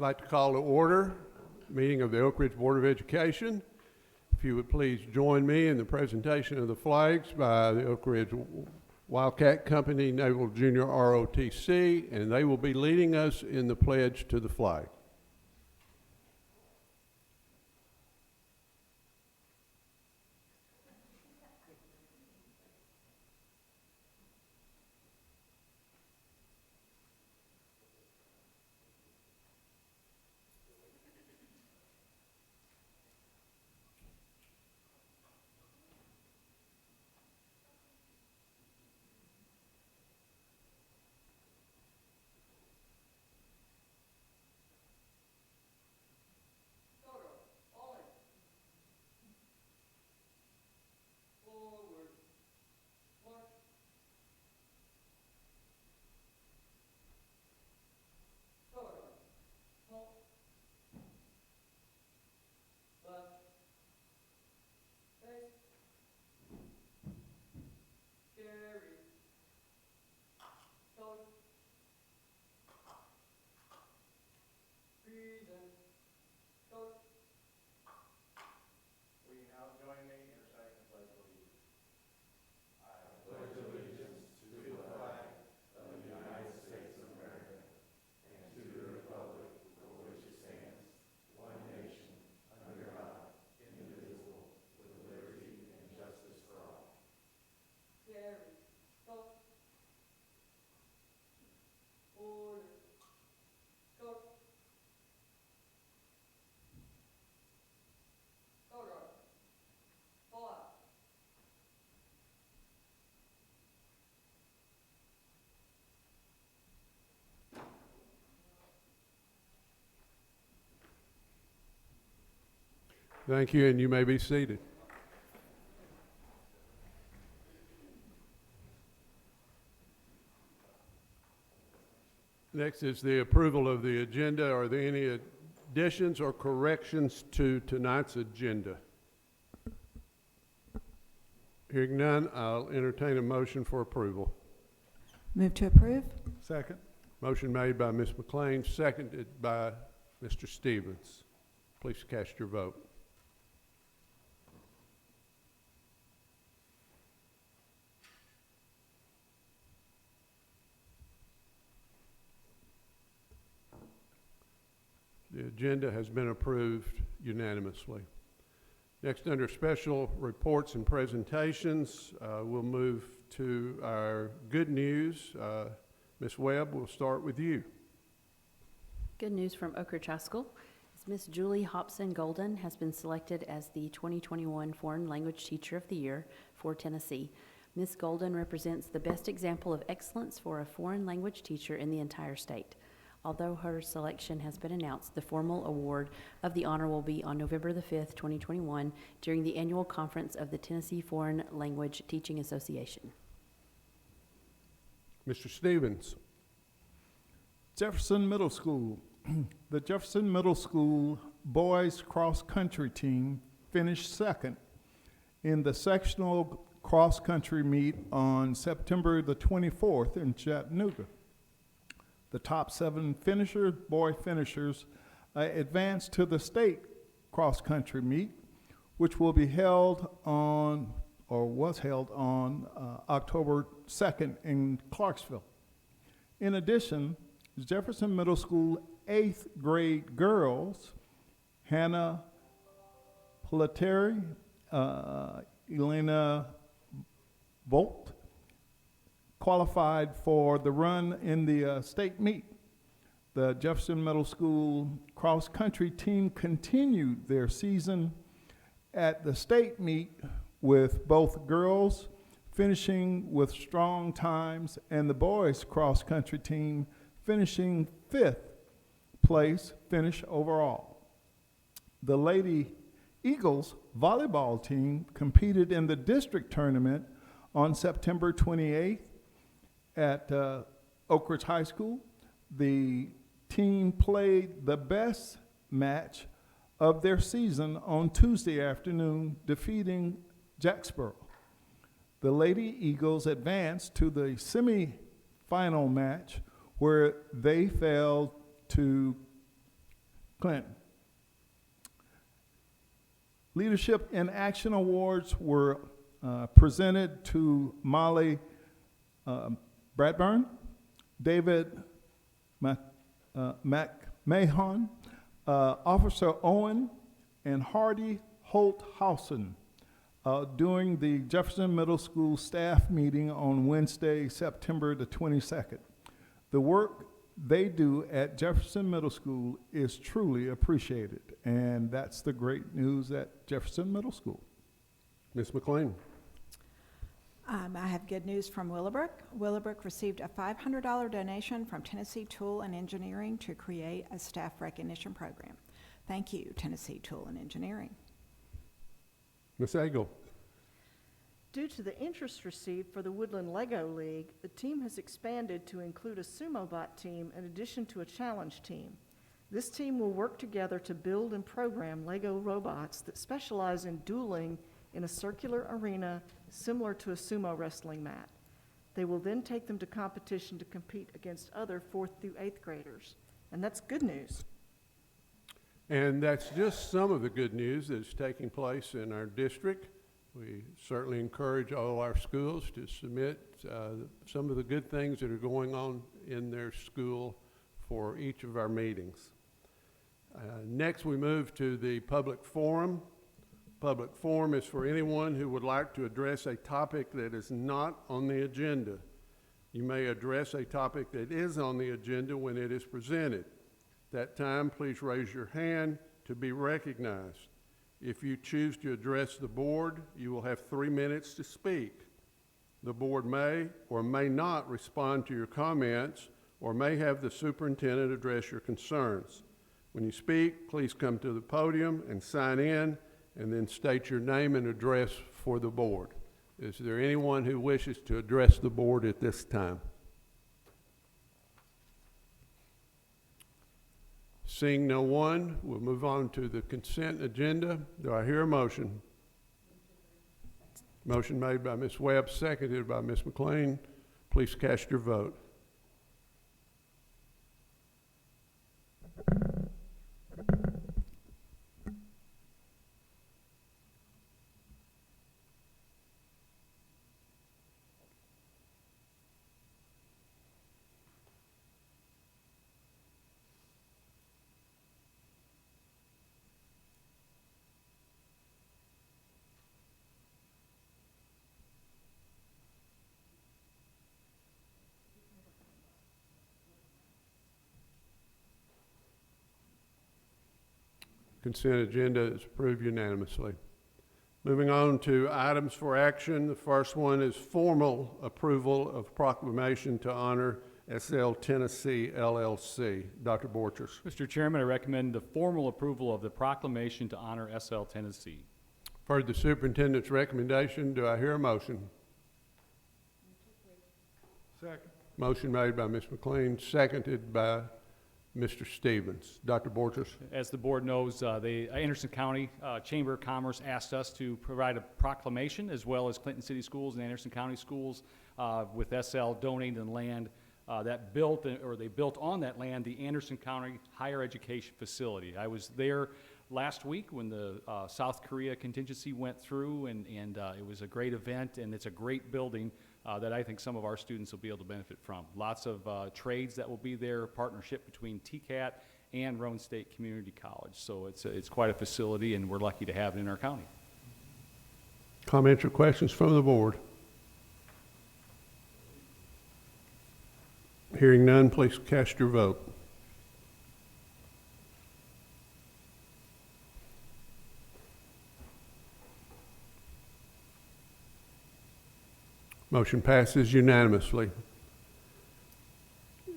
I'd like to call to order meeting of the Oak Ridge Board of Education. If you would please join me in the presentation of the flags by the Oak Ridge Wildcat Company Naval Junior ROTC, and they will be leading us in the pledge to the flag. Thank you, and you may be seated. Next is the approval of the agenda. Are there any additions or corrections to tonight's agenda? Hearing none, I'll entertain a motion for approval. Move to approve. Second. Motion made by Ms. McLean, seconded by Mr. Stevens. Please cast your vote. The agenda has been approved unanimously. Next, under special reports and presentations, we'll move to our good news. Ms. Webb, we'll start with you. Good news from Oak Ridge High School is Miss Julie Hobson Golden has been selected as the 2021 Foreign Language Teacher of the Year for Tennessee. Ms. Golden represents the best example of excellence for a foreign language teacher in the entire state. Although her selection has been announced, the formal award of the honor will be on November the 5th, 2021, during the annual conference of the Tennessee Foreign Language Teaching Association. Mr. Stevens. Jefferson Middle School. The Jefferson Middle School boys cross-country team finished second in the sectional cross-country meet on September the 24th in Chattanooga. The top 7 finishers, boy finishers, advanced to the state cross-country meet, which will be held on, or was held on, October 2nd in Clarksville. In addition, Jefferson Middle School 8th grade girls, Hannah Plateri, Elena Bolt, qualified for the run in the state meet. The Jefferson Middle School cross-country team continued their season at the state meet with both girls finishing with strong times and the boys cross-country team finishing 5th place finish overall. The Lady Eagles volleyball team competed in the district tournament on September 28th at Oak Ridge High School. The team played the best match of their season on Tuesday afternoon, defeating Jacksboro. The Lady Eagles advanced to the semi-final match where they fell to Clinton. Leadership in Action Awards were presented to Molly Bradburn, David McMahon, Officer Owen, and Hardy Holt-Hausen during the Jefferson Middle School staff meeting on Wednesday, September the 22nd. The work they do at Jefferson Middle School is truly appreciated, and that's the great news at Jefferson Middle School. Ms. McLean. I have good news from Willowbrook. Willowbrook received a $500 donation from Tennessee Tool and Engineering to create a staff recognition program. Thank you, Tennessee Tool and Engineering. Ms. Agel. Due to the interest received for the Woodland Lego League, the team has expanded to include a sumo bot team in addition to a challenge team. This team will work together to build and program Lego robots that specialize in dueling in a circular arena similar to a sumo wrestling mat. They will then take them to competition to compete against other 4th through 8th graders. And that's good news. And that's just some of the good news that's taking place in our district. We certainly encourage all our schools to submit some of the good things that are going on in their school for each of our meetings. Next, we move to the public forum. Public forum is for anyone who would like to address a topic that is not on the agenda. You may address a topic that is on the agenda when it is presented. At that time, please raise your hand to be recognized. If you choose to address the board, you will have 3 minutes to speak. The board may or may not respond to your comments or may have the superintendent address your concerns. When you speak, please come to the podium and sign in and then state your name and address for the board. Is there anyone who wishes to address the board at this time? Seeing no one, we'll move on to the consent agenda. Do I hear a motion? Motion made by Ms. Webb, seconded by Ms. McLean. Please cast your vote. Consent agenda is approved unanimously. Moving on to items for action. The first one is formal approval of proclamation to honor SL Tennessee LLC. Dr. Borchers. Mr. Chairman, I recommend the formal approval of the proclamation to honor SL Tennessee. Heard the superintendent's recommendation. Do I hear a motion? Second. Motion made by Ms. McLean, seconded by Mr. Stevens. Dr. Borchers. As the board knows, the Anderson County Chamber of Commerce asked us to provide a proclamation, as well as Clinton City Schools and Anderson County Schools, with SL donating the land they built on that land, the Anderson County Higher Education Facility. I was there last week when the South Korea contingency went through, and it was a great event, and it's a great building that I think some of our students will be able to benefit from. Lots of trades that will be there, partnership between TCAT and Roane State Community College. So it's quite a facility, and we're lucky to have it in our county. Comments or questions from the board? Hearing none, please cast your vote. Motion passes unanimously.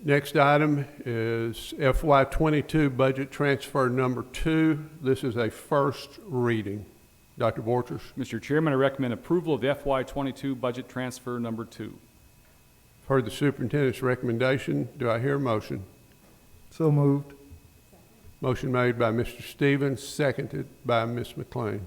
Next item is FY22 budget transfer number 2. This is a first reading. Dr. Borchers. Mr. Chairman, I recommend approval of the FY22 budget transfer number 2. Heard the superintendent's recommendation. Do I hear a motion? So moved. Motion made by Mr. Stevens, seconded by Ms. McLean.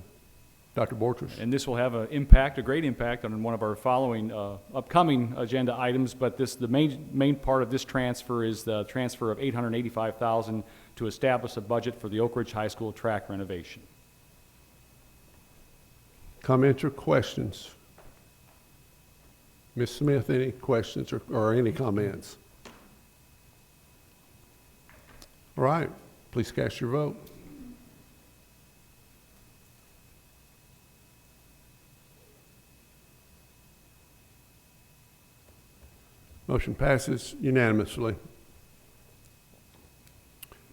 Dr. Borchers. And this will have an impact, a great impact, on one of our following upcoming agenda items. But the main part of this transfer is the transfer of $885,000 to establish a budget for the Oak Ridge High School track renovation. Comments or questions? Ms. Smith, any questions or any comments? All right, please cast your vote. Motion passes unanimously.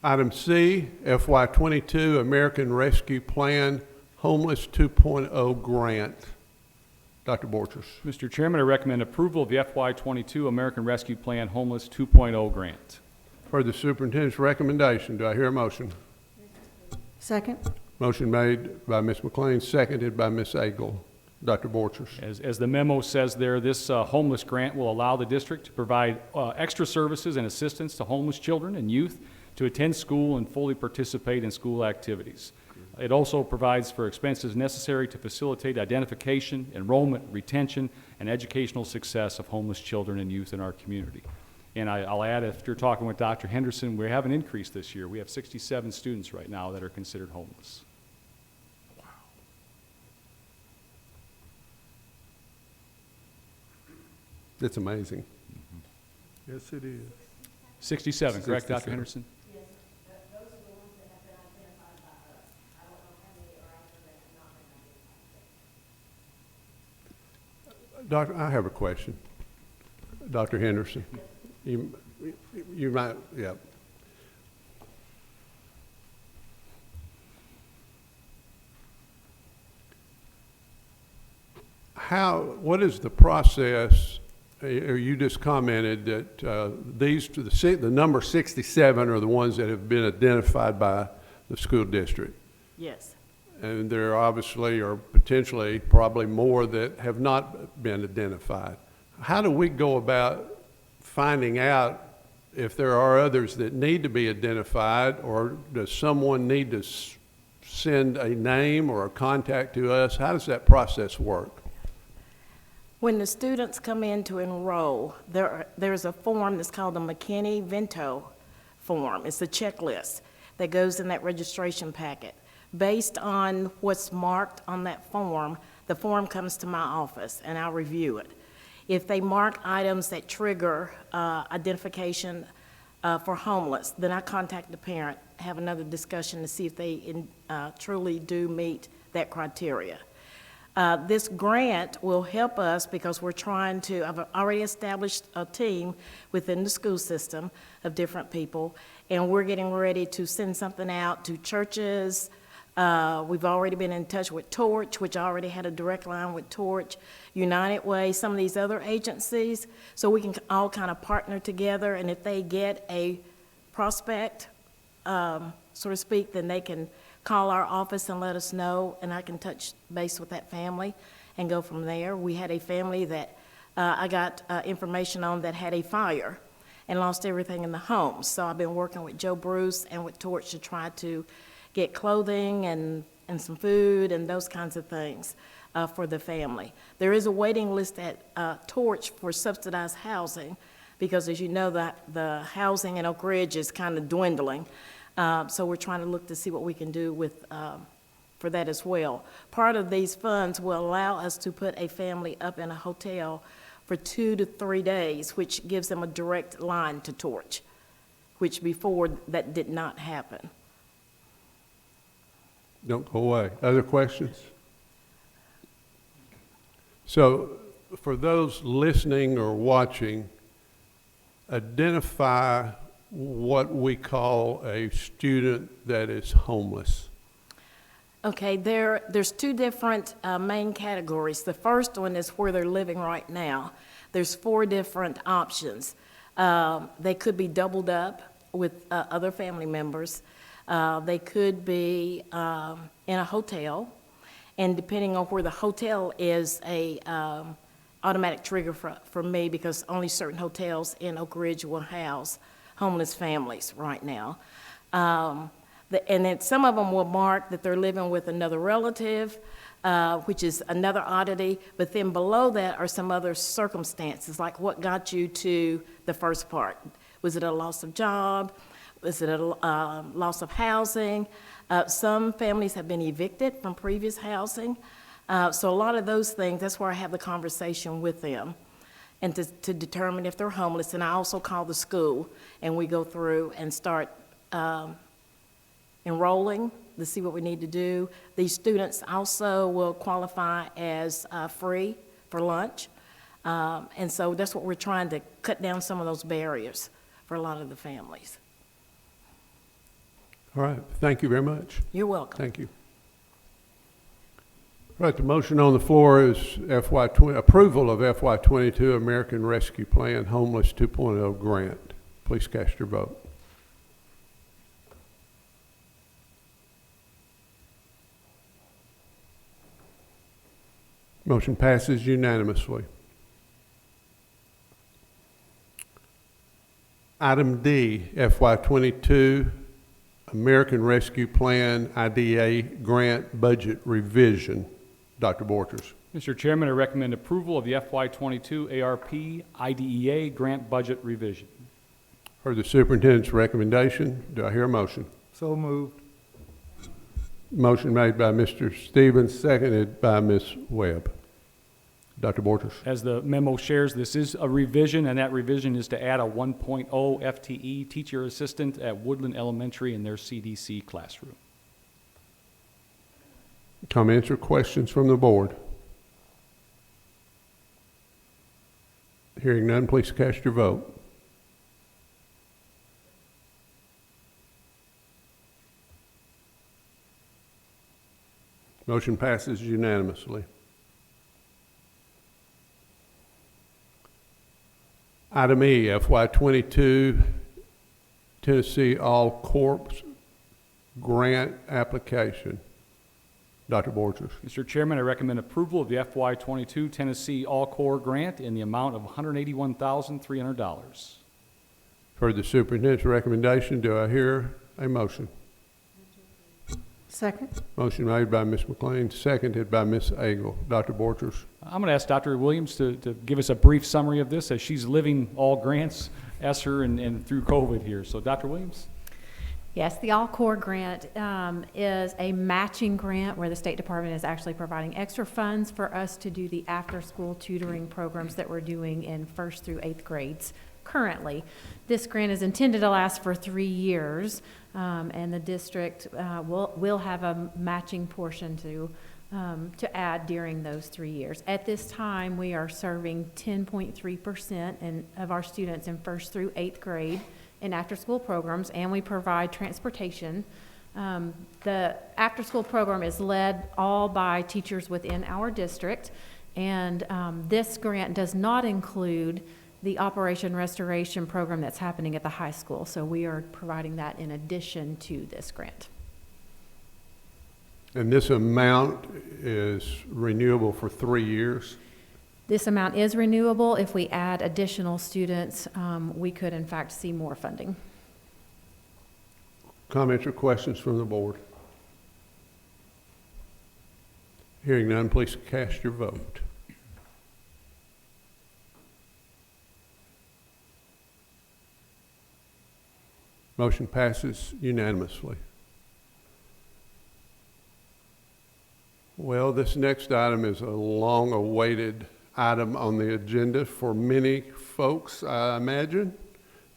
Item C, FY22 American Rescue Plan Homeless 2.0 Grant. Dr. Borchers. Mr. Chairman, I recommend approval of the FY22 American Rescue Plan Homeless 2.0 grant. For the superintendent's recommendation, do I hear a motion? Second? Motion made by Ms. McLean, seconded by Ms. Agel. Dr. Borchers. As the memo says there, this homeless grant will allow the district to provide extra services and assistance to homeless children and youth to attend school and fully participate in school activities. It also provides for expenses necessary to facilitate identification, enrollment, retention, and educational success of homeless children and youth in our community. And I'll add, if you're talking with Dr. Henderson, we have an increase this year. We have 67 students right now that are considered homeless. That's amazing. Yes, it is. 67, correct, 67. Dr. Henderson? Doctor, I have a question. Dr. Henderson. You might, yeah. What is the process? You just commented that the number 67 are the ones that have been identified by the school district. Yes. And there obviously are potentially probably more that have not been identified. How do we go about finding out if there are others that need to be identified, or does someone need to send a name or a contact to us? How does that process work? When the students come in to enroll, there's a form that's called the McKinney-Vento form. It's a checklist that goes in that registration packet. Based on what's marked on that form, the form comes to my office and I'll review it. If they mark items that trigger identification for homeless, then I contact the parent, have another discussion to see if they truly do meet that criteria. This grant will help us because I've already established a team within the school system of different people, and we're getting ready to send something out to churches. We've already been in touch with Torch, which I already had a direct line with Torch, United Way, some of these other agencies, so we can all kind of partner together, and if they get a prospect, so to speak, then they can call our office and let us know, and I can touch base with that family and go from there. We had a family that I got information on that had a fire and lost everything in the home, so I've been working with Joe Bruce and with Torch to try to get clothing and some food and those kinds of things for the family. There is a waiting list at Torch for subsidized housing because, as you know, the housing in Oak Ridge is kind of dwindling. So we're trying to look to see what we can do for that as well. Part of these funds will allow us to put a family up in a hotel for 2 to 3 days, which gives them a direct line to Torch, which before that did not happen. Don't go away. Other questions? So for those listening or watching, identify what we call a student that is homeless. Okay, there's 2 different main categories. The first one is where they're living right now. There's 4 different options. They could be doubled up with other family members. They could be in a hotel, and depending on where the hotel is, a automatic trigger for me, because only certain hotels in Oak Ridge will house homeless families right now. And then some of them will mark that they're living with another relative. which is another oddity, but then below that are some other circumstances, like what got you to the first part. Was it a loss of job? Was it a loss of housing? Some families have been evicted from previous housing. So a lot of those things, that's where I have the conversation with them, and to determine if they're homeless. And I also call the school, and we go through and start enrolling to see what we need to do. These students also will qualify as free for lunch. And so that's what we're trying to cut down, some of those barriers for a lot of the families. All right, thank you very much. You're welcome. Thank you. All right, the motion on the floor is approval of FY22 American Rescue Plan Homeless 2.0 grant. Please cast your vote. Motion passes unanimously. Item D, FY22 American Rescue Plan IDA Grant Budget Revision. Dr. Borchers. Mr. Chairman, I recommend approval of the FY22 ARP IDEA Grant Budget Revision. Heard the superintendent's recommendation. Do I hear a motion? So moved. Motion made by Mr. Stevens, seconded by Ms. Webb. Dr. Borchers. As the memo shares, this is a revision, and that revision is to add a 1.0 FTE teacher assistant at Woodland Elementary in their CDC classroom. Comments or questions from the board? Hearing none, please cast your vote. Motion passes unanimously. Item E, FY22 Tennessee All Corps Grant Application. Dr. Borchers. Mr. Chairman, I recommend approval of the FY22 Tennessee All Corps Grant in the amount of $181,300. Heard the superintendent's recommendation. Do I hear a motion? Second. Motion made by Ms. McLean, seconded by Ms. Agel. Dr. Borchers. I'm going to ask Dr. Williams to give us a brief summary of this, as she's living all grants, ESSER, and through COVID here. So, Dr. Williams? Yes, the All Core Grant is a matching grant where the State Department is actually providing extra funds for us to do the after-school tutoring programs that we're doing in 1st through 8th grades currently. This grant is intended to last for 3 years, and the district will have a matching portion to add during those 3 years. At this time, we are serving 10.3% of our students in 1st through 8th grade in after-school programs, and we provide transportation. The after-school program is led all by teachers within our district, and this grant does not include the Operation Restoration program that's happening at the high school, so we are providing that in addition to this grant. And this amount is renewable for 3 years? This amount is renewable. If we add additional students, we could in fact see more funding. Comments or questions from the board? Hearing none, please cast your vote. Motion passes unanimously. Well, this next item is a long-awaited item on the agenda for many folks, I imagine.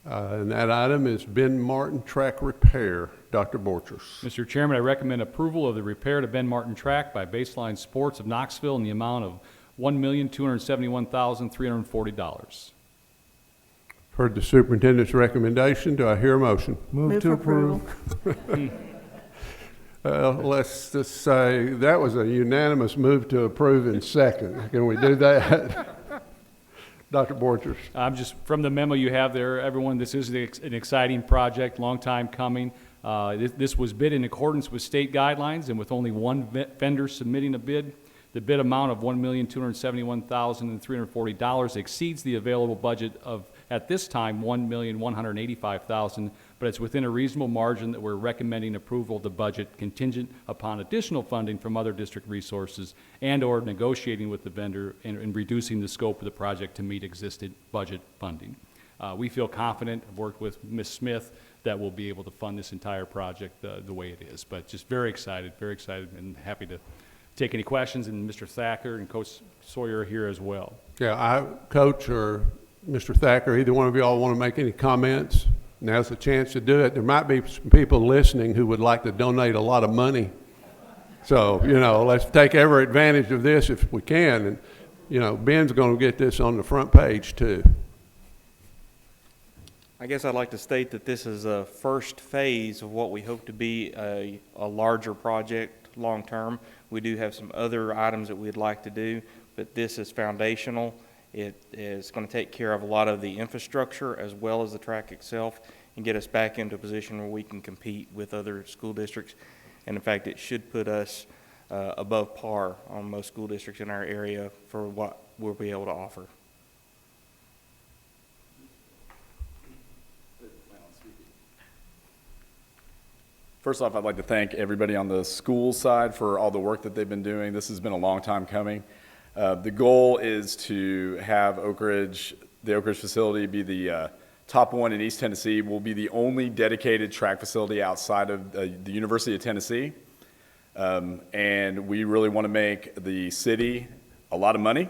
And that item is Ben Martin Track Repair. Dr. Borchers. Mr. Chairman, I recommend approval of the repair to Ben Martin Track by Baseline Sports of Knoxville in the amount of $1,271,340. Heard the superintendent's recommendation. Do I hear a motion? Move to approve. Let's just say that was a unanimous move to approve in second. Can we do that? Dr. Borchers. From the memo you have there, everyone, this is an exciting project, long time coming. This was bid in accordance with state guidelines, and with only one vendor submitting a bid. The bid amount of $1,271,340 exceeds the available budget of, at this time, $1,185,000 but it's within a reasonable margin that we're recommending approval of the budget contingent upon additional funding from other district resources and/or negotiating with the vendor and reducing the scope of the project to meet existing budget funding. We feel confident, I've worked with Ms. Smith, that we'll be able to fund this entire project the way it is. But just very excited, and happy to take any questions, and Mr. Thacker and Coach Sawyer are here as well. Yeah, Coach or Mr. Thacker, either one of y'all want to make any comments? Now's the chance to do it. There might be some people listening who would like to donate a lot of money. So, let's take every advantage of this if we can. And, Ben's going to get this on the front page too. I guess I'd like to state that this is a first phase of what we hope to be a larger project long-term. We do have some other items that we'd like to do, but this is foundational. It is going to take care of a lot of the infrastructure as well as the track itself and get us back into a position where we can compete with other school districts. And in fact, it should put us above par on most school districts in our area for what we'll be able to offer. First off, I'd like to thank everybody on the school side for all the work that they've been doing. This has been a long time coming. The goal is to have the Oak Ridge facility be the top one in East Tennessee. We'll be the only dedicated track facility outside of the University of Tennessee. And we really want to make the city a lot of money,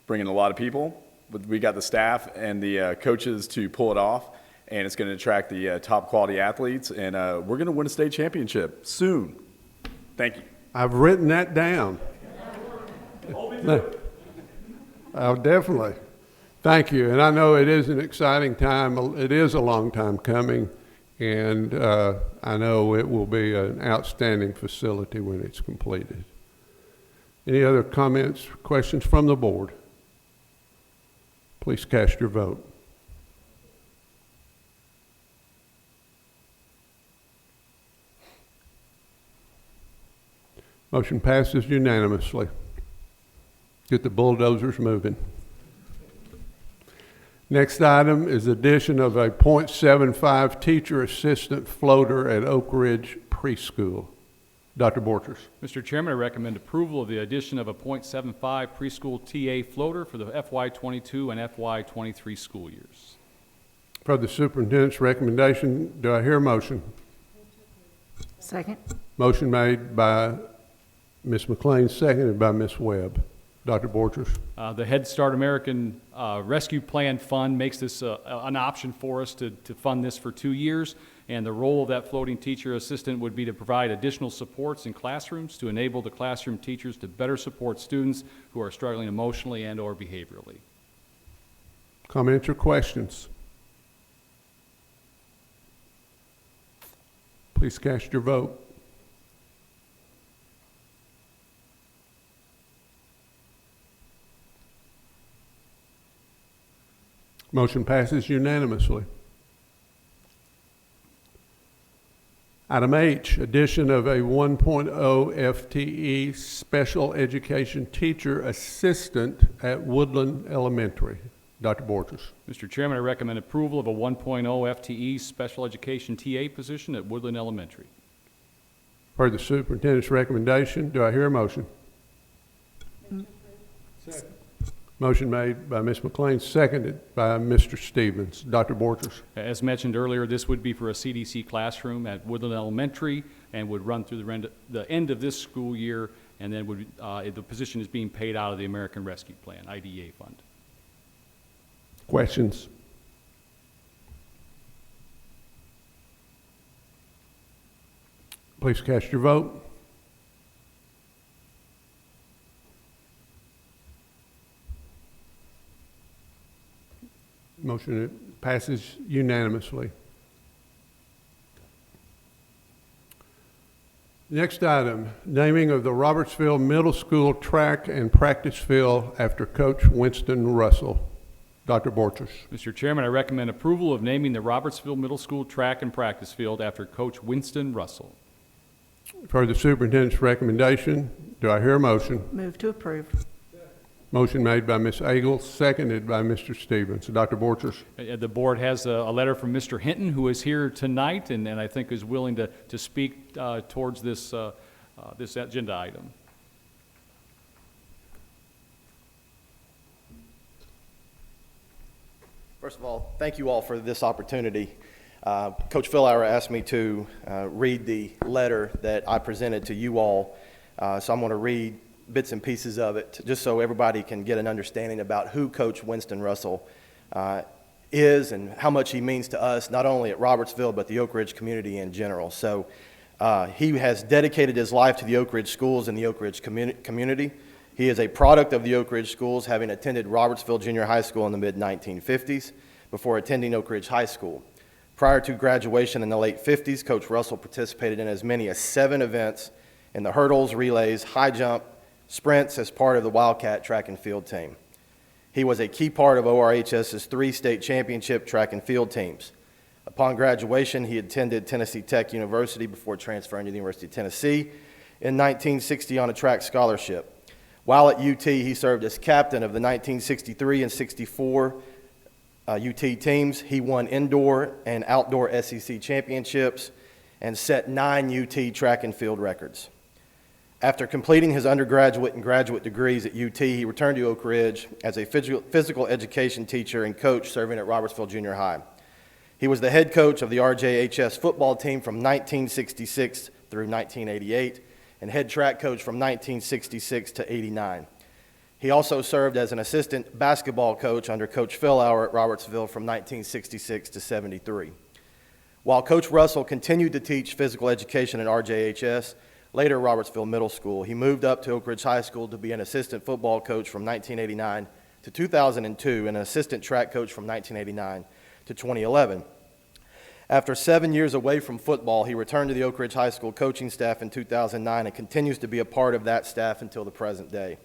bring in a lot of people. But we got the staff and the coaches to pull it off. And it's going to attract the top quality athletes, and we're going to win a state championship soon. Thank you. I've written that down. Oh, definitely. Thank you. And I know it is an exciting time. It is a long time coming, and I know it will be an outstanding facility when it's completed. Any other comments, questions from the board? Please cast your vote. Motion passes unanimously. Get the bulldozers moving. Next item is addition of a .75 teacher assistant floater at Oak Ridge Preschool. Dr. Borchers. Mr. Chairman, I recommend approval of the addition of a .75 preschool TA floater for the FY22 and FY23 school years. For the superintendent's recommendation, do I hear a motion? Second. Motion made by Ms. McLean, seconded by Ms. Webb. Dr. Borchers. The Head Start American Rescue Plan Fund makes this an option for us to fund this for 2 years, and the role of that floating teacher assistant would be to provide additional supports in classrooms to enable the classroom teachers to better support students who are struggling emotionally and or behaviorally. Comments or questions? Please cast your vote. Motion passes unanimously. Item H, addition of a 1.0 FTE special education teacher assistant at Woodland Elementary. Dr. Borchers. Mr. Chairman, I recommend approval of a 1.0 FTE special education TA position at Woodland Elementary. Per the superintendent's recommendation, do I hear a motion? Second. Motion made by Ms. McLean, seconded by Mr. Stevens. Dr. Borchers. As mentioned earlier, this would be for a CDC classroom at Woodland Elementary and would run through the end of this school year, and then would, the position is being paid out of the American Rescue Plan, IDEA fund. Questions? Please cast your vote. Motion passes unanimously. Next item, naming of the Robertsville Middle School track and practice field after Coach Winston Russell. Dr. Borchers. Mr. Chairman, I recommend approval of naming the Robertsville Middle School track and practice field after Coach Winston Russell. For the superintendent's recommendation, do I hear a motion? Move to approve. Motion made by Ms. Agel, seconded by Mr. Stevens. Dr. Borchers. The board has a letter from Mr. Hinton, who is here tonight, and I think is willing to speak towards this, this agenda item. First of all, thank you all for this opportunity. Coach Philauer asked me to read the letter that I presented to you all, so I'm going to read bits and pieces of it just so everybody can get an understanding about who Coach Winston Russell is and how much he means to us, not only at Robertsville, but the Oak Ridge community in general. So he has dedicated his life to the Oak Ridge schools and the Oak Ridge community. He is a product of the Oak Ridge schools, having attended Robertsville Junior High School in the mid-1950s before attending Oak Ridge High School. Prior to graduation in the late 50s, Coach Russell participated in as many as 7 events in the hurdles, relays, high jump, sprints as part of the Wildcat track and field team. He was a key part of ORHS's 3 state championship track and field teams. Upon graduation, he attended Tennessee Tech University before transferring to the University of Tennessee in 1960 on a track scholarship. While at UT, he served as captain of the 1963 and 64 UT teams. He won indoor and outdoor SEC championships and set 9 UT track and field records. After completing his undergraduate and graduate degrees at UT, he returned to Oak Ridge as a physical education teacher and coach serving at Robertsville Junior High. He was the head coach of the RJHS football team from 1966 through 1988 and head track coach from 1966 to 89. He also served as an assistant basketball coach under Coach Philauer at Robertsville from 1966 to 73. While Coach Russell continued to teach physical education at RJHS, later Robertsville Middle School, he moved up to Oak Ridge High School to be an assistant football coach from 1989 to 2002 and an assistant track coach from 1989 to 2011. After 7 years away from football, he returned to the Oak Ridge High School coaching staff in 2009 and continues to be a part of that staff until the present day.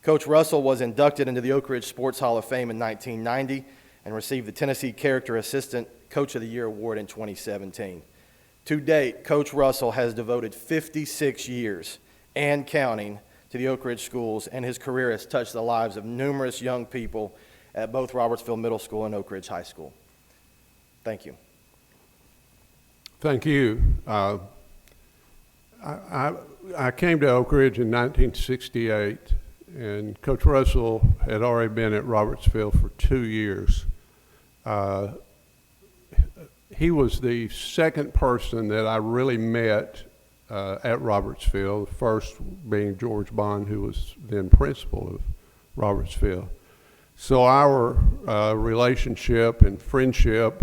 Coach Russell was inducted into the Oak Ridge Sports Hall of Fame in 1990 and received the Tennessee Character Assistant Coach of the Year Award in 2017. To date, Coach Russell has devoted 56 years and counting to the Oak Ridge schools, and his career has touched the lives of numerous young people at both Robertsville Middle School and Oak Ridge High School. Thank you. Thank you. I came to Oak Ridge in 1968, and Coach Russell had already been at Robertsville for 2 years. He was the second person that I really met at Robertsville, the first being George Bond, who was then principal of Robertsville. So our relationship and friendship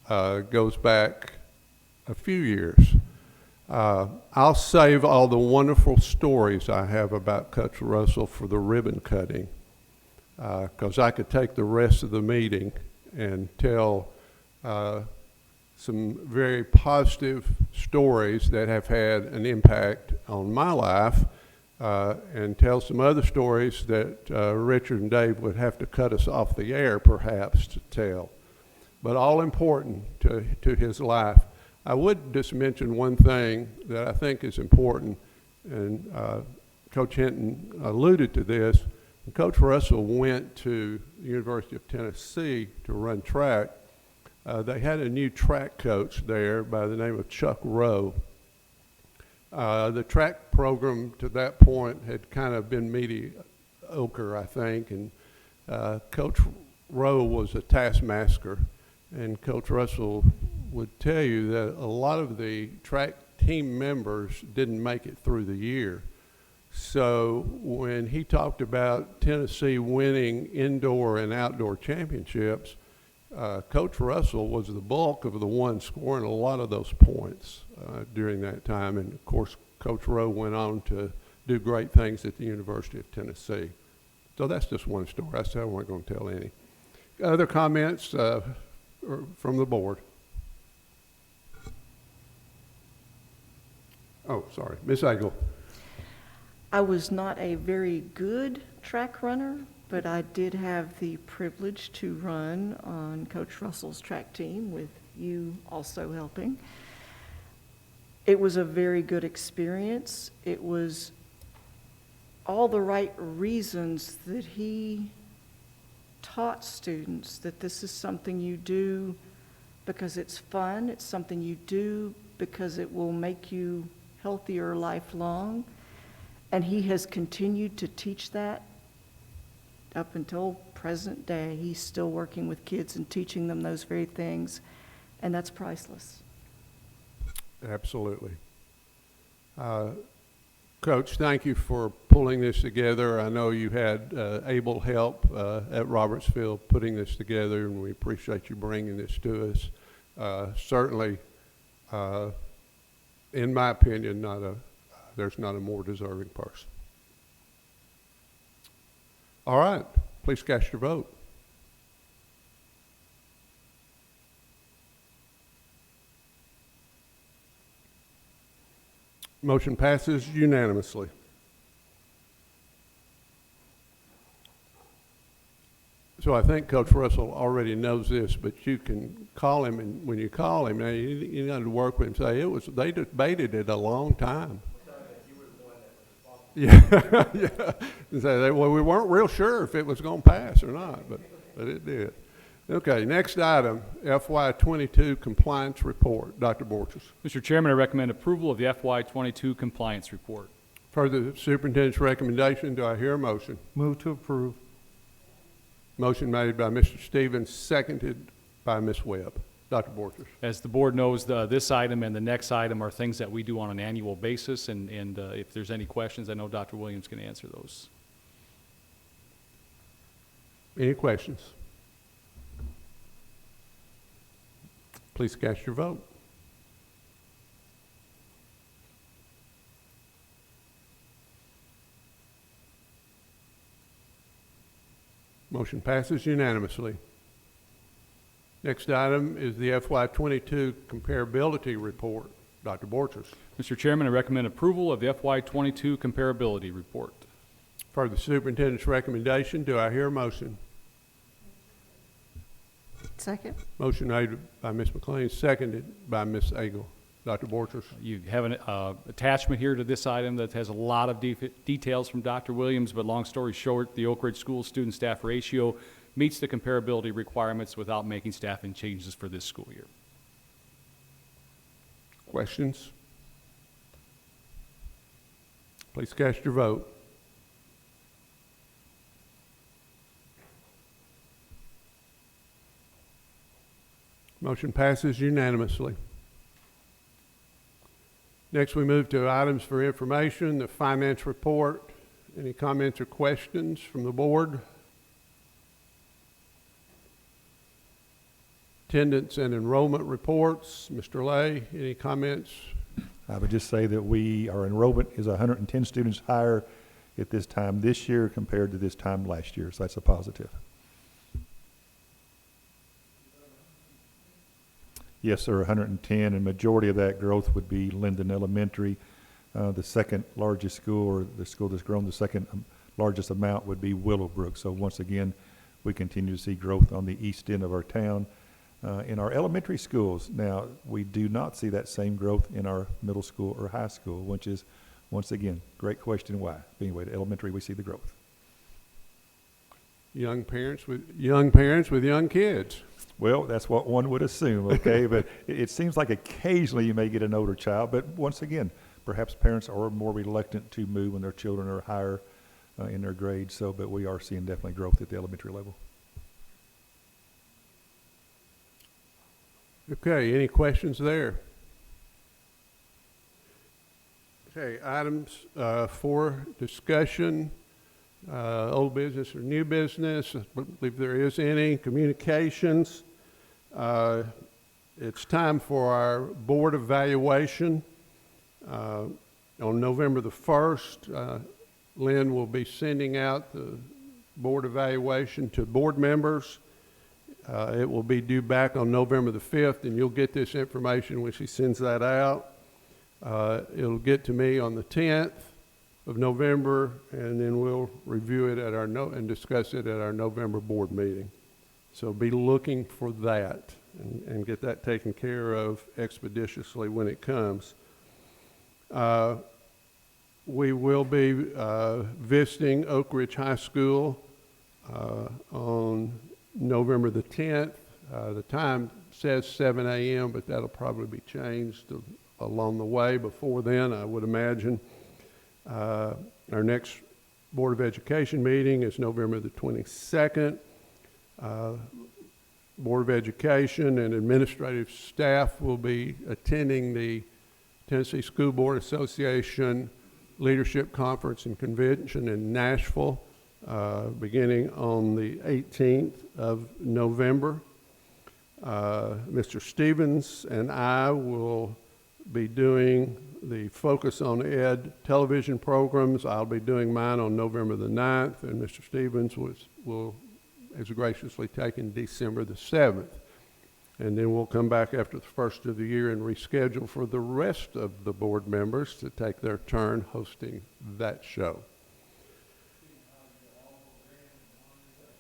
goes back a few years. I'll save all the wonderful stories I have about Coach Russell for the ribbon cutting, because I could take the rest of the meeting and tell some very positive stories that have had an impact on my life, and tell some other stories that Richard and Dave would have to cut us off the air perhaps to tell, but all important to his life. I would just mention one thing that I think is important, and Coach Hinton alluded to this. When Coach Russell went to the University of Tennessee to run track, they had a new track coach there by the name of Chuck Rowe. The track program to that point had kind of been mediocre, I think, and Coach Rowe was a taskmaster, and Coach Russell would tell you that a lot of the track team members didn't make it through the year. So when he talked about Tennessee winning indoor and outdoor championships, Coach Russell was the bulk of the one scoring a lot of those points during that time. And of course, Coach Rowe went on to do great things at the University of Tennessee. So that's just one story. I said I wasn't going to tell any. Other comments from the board? Oh, sorry. Ms. Agel. I was not a very good track runner, but I did have the privilege to run on Coach Russell's track team with you also helping. It was a very good experience. It was all the right reasons that he taught students that this is something you do because it's fun, it's something you do because it will make you healthier lifelong. And he has continued to teach that up until present day. He's still working with kids and teaching them those very things, and that's priceless. Absolutely. Coach, thank you for pulling this together. I know you had able help at Robertsville putting this together, and we appreciate you bringing this to us. Certainly, in my opinion, there's not a more deserving person. All right, please cast your vote. Motion passes unanimously. So I think Coach Russell already knows this, but you can call him, and when you call him, now you got to work with him. Say they debated it a long time. Yeah, yeah. And say well, we weren't real sure if it was going to pass or not, but it did. Okay, next item, FY22 compliance report. Dr. Borchers. Mr. Chairman, I recommend approval of the FY22 compliance report. Further superintendent's recommendation, do I hear a motion? Move to approve. Motion made by Mr. Stevens, seconded by Ms. Webb. Dr. Borchers. As the board knows, this item and the next item are things that we do on an annual basis, and if there's any questions, I know Dr. Williams can answer those. Any questions? Please cast your vote. Motion passes unanimously. Next item is the FY22 Comparability Report. Dr. Borchers. Mr. Chairman, I recommend approval of the FY22 Comparability Report. For the superintendent's recommendation, do I hear a motion? Second? Motion made by Ms. McLean, seconded by Ms. Agel. Dr. Borchers. You have an attachment here to this item that has a lot of details from Dr. Williams, but long story short, the Oak Ridge School student-staff ratio meets the comparability requirements without making staffing changes for this school year. Questions? Please cast your vote. Motion passes unanimously. Next, we move to items for information, the finance report. Any comments or questions from the board? Attendance and enrollment reports. Mr. Lay, any comments? I would just say that our enrollment is 110 students higher at this time this year compared to this time last year, so that's a positive. Yes, sir, 110, and majority of that growth would be Linden Elementary. The second largest school, or the school that's grown the second largest amount, would be Willowbrook. So once again, we continue to see growth on the east end of our town. In our elementary schools, now, we do not see that same growth in our middle school or high school, which is, once again, great question why. But anyway, at elementary, we see the growth. Young parents with young kids. Well, that's what one would assume, okay? But it seems like occasionally you may get an older child, but once again, perhaps parents are more reluctant to move when their children are higher in their grades. So, but we are seeing definitely growth at the elementary level. Okay, any questions there? Okay, items for discussion, old business or new business. I believe there is any. Communications. It's time for our board evaluation. On November the 1st, Lynn will be sending out the board evaluation to board members. It will be due back on November the 5th, and you'll get this information when she sends that out. It'll get to me on the 10th of November, and then we'll review it at and discuss it at our November board meeting. So be looking for that and get that taken care of expeditiously when it comes. We will be visiting Oak Ridge High School on November the 10th. The time says 7 a.m., but that'll probably be changed along the way before then, I would imagine. Our next Board of Education meeting is November the 22nd. Board of Education and administrative staff will be attending the Tennessee School Board Association Leadership Conference and Convention in Nashville, beginning on the 18th of November. Mr. Stevens and I will be doing the Focus on Ed television programs. I'll be doing mine on November the 9th, and Mr. Stevens has graciously taken December the 7th. And then we'll come back after the first of the year and reschedule for the rest of the board members to take their turn hosting that show.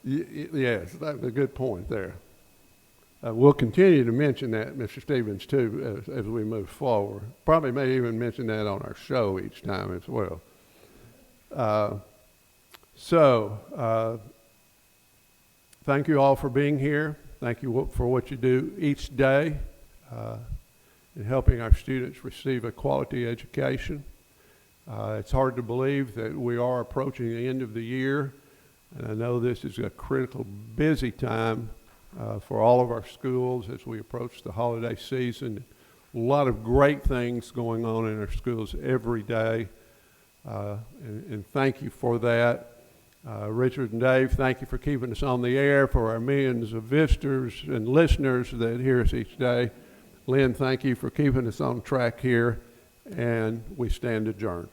Yes, that's a good point there. We'll continue to mention that, Mr. Stevens, too, as we move forward. Probably may even mention that on our show each time as well. Thank you all for being here. Thank you for what you do each day in helping our students receive a quality education. It's hard to believe that we are approaching the end of the year, and I know this is a critical, busy time for all of our schools as we approach the holiday season. A lot of great things going on in our schools every day, and thank you for that. Richard and Dave, thank you for keeping us on the air for our millions of visitors and listeners that hear us each day. Lynn, thank you for keeping us on track here, and we stand adjourned.